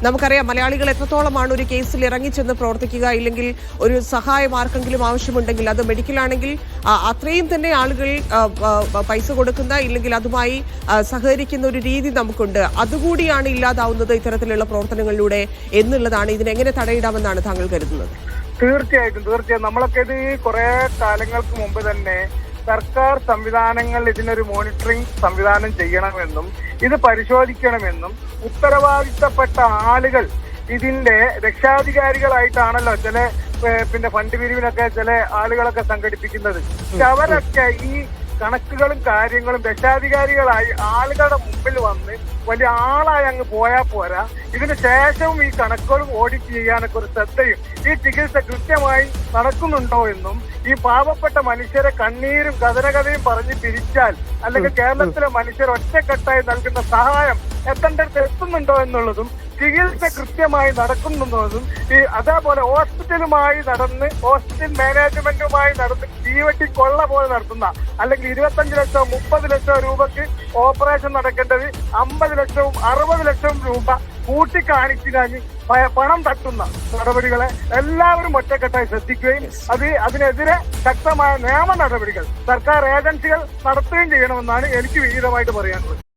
നമുക്കറിയാം മലയാളികൾ എത്രത്തോളമാണ് ഒരു കേസിൽ ഇറങ്ങിച്ചെന്ന് പ്രവർത്തിക്കുക, ഇല്ലെങ്കിൽ ഒരു സഹായം ആർക്കെങ്കിലും ആവശ്യമുണ്ടെങ്കിൽ, അത് മെഡിക്കലാണെങ്കിൽ അത്രയും തന്നെ ആളുകൾ പൈസ കൊടുക്കുന്ന, ഇല്ലെങ്കിൽ അതുമായി സഹകരിക്കുന്ന ഒരു രീതി നമുക്കുണ്ട്. അതുകൂടിയാണ് ഇല്ലാതാവുന്നത് ഇത്തരത്തിലുള്ള പ്രവർത്തനങ്ങളിലൂടെ എന്നുള്ളതാണ്. ഇതിനെങ്ങനെ തടയിടാമെന്നാണ് താങ്കൾ കരുതുന്നത്? തീർച്ചയായും നമ്മളൊക്കെ ഇത് കുറെ കാലങ്ങൾക്ക് മുമ്പ് തന്നെ സർക്കാർ സംവിധാനങ്ങൾ ഇതിനൊരു മോണിറ്ററിംഗ് സംവിധാനം ചെയ്യണമെന്നും ഇത് പരിശോധിക്കണമെന്നും ഉത്തരവാദിത്തപ്പെട്ട ആളുകൾ ഇതിന്റെ രക്ഷാധികാരികളായിട്ടാണല്ലോ ചില ഫണ്ട് പിരിവിനൊക്കെ ചില ആളുകളൊക്കെ സംഘടിപ്പിക്കുന്നത്. അവരൊക്കെ ഈ കണക്കുകളും കാര്യങ്ങളും രക്ഷാധികാരികളായി ആളുകളുടെ മുമ്പിൽ വന്ന് വലിയ ആളായി അങ്ങ് പോയാൽ പോരാ, ഇതിന് ശേഷവും ഈ കണക്കുകളും ഓഡിറ്റ് ചെയ്യാനൊക്കെ ഒരു ശ്രദ്ധയും ഈ ചികിത്സ കൃത്യമായി നടക്കുന്നുണ്ടോ എന്നും ഈ പാവപ്പെട്ട മനുഷ്യരെ കണ്ണീരും കഥനകഥയും പറഞ്ഞ് പിരിച്ചാൽ അല്ലെങ്കിൽ കേരളത്തിലെ മനുഷ്യർ ഒറ്റക്കെട്ടായി നൽകുന്ന സഹായം എത്തേണ്ടടുത്ത് എത്തുന്നുണ്ടോ എന്നുള്ളതും ചികിത്സ കൃത്യമായി നടക്കുന്നുണ്ടെന്നും അതേപോലെ ഹോസ്പിറ്റൽ മാനേജ്മെന്റുമായി നടന്ന് തീവട്ടി കൊള്ള പോലെ നടത്തുന്ന അല്ലെങ്കിൽ 25 ലക്ഷം 30 ലക്ഷം രൂപയ്ക്ക് ഓപ്പറേഷൻ നടക്കേണ്ടത് 50 ലക്ഷവും 60 ലക്ഷവും രൂപ കൂട്ടിക്കാണിച്ചു കഴിഞ്ഞ് പണം തട്ടുന്ന നടപടികളെ എല്ലാവരും ഒറ്റക്കെട്ടായി ശ്രദ്ധിക്കുകയും അതിനെതിരെ ശക്തമായ നിയമ നടപടികൾ സർക്കാർ ഏജൻസികൾ നടത്തുകയും ചെയ്യണമെന്നാണ് എനിക്ക് വിഹിതമായിട്ട് പറയാനുള്ളത്.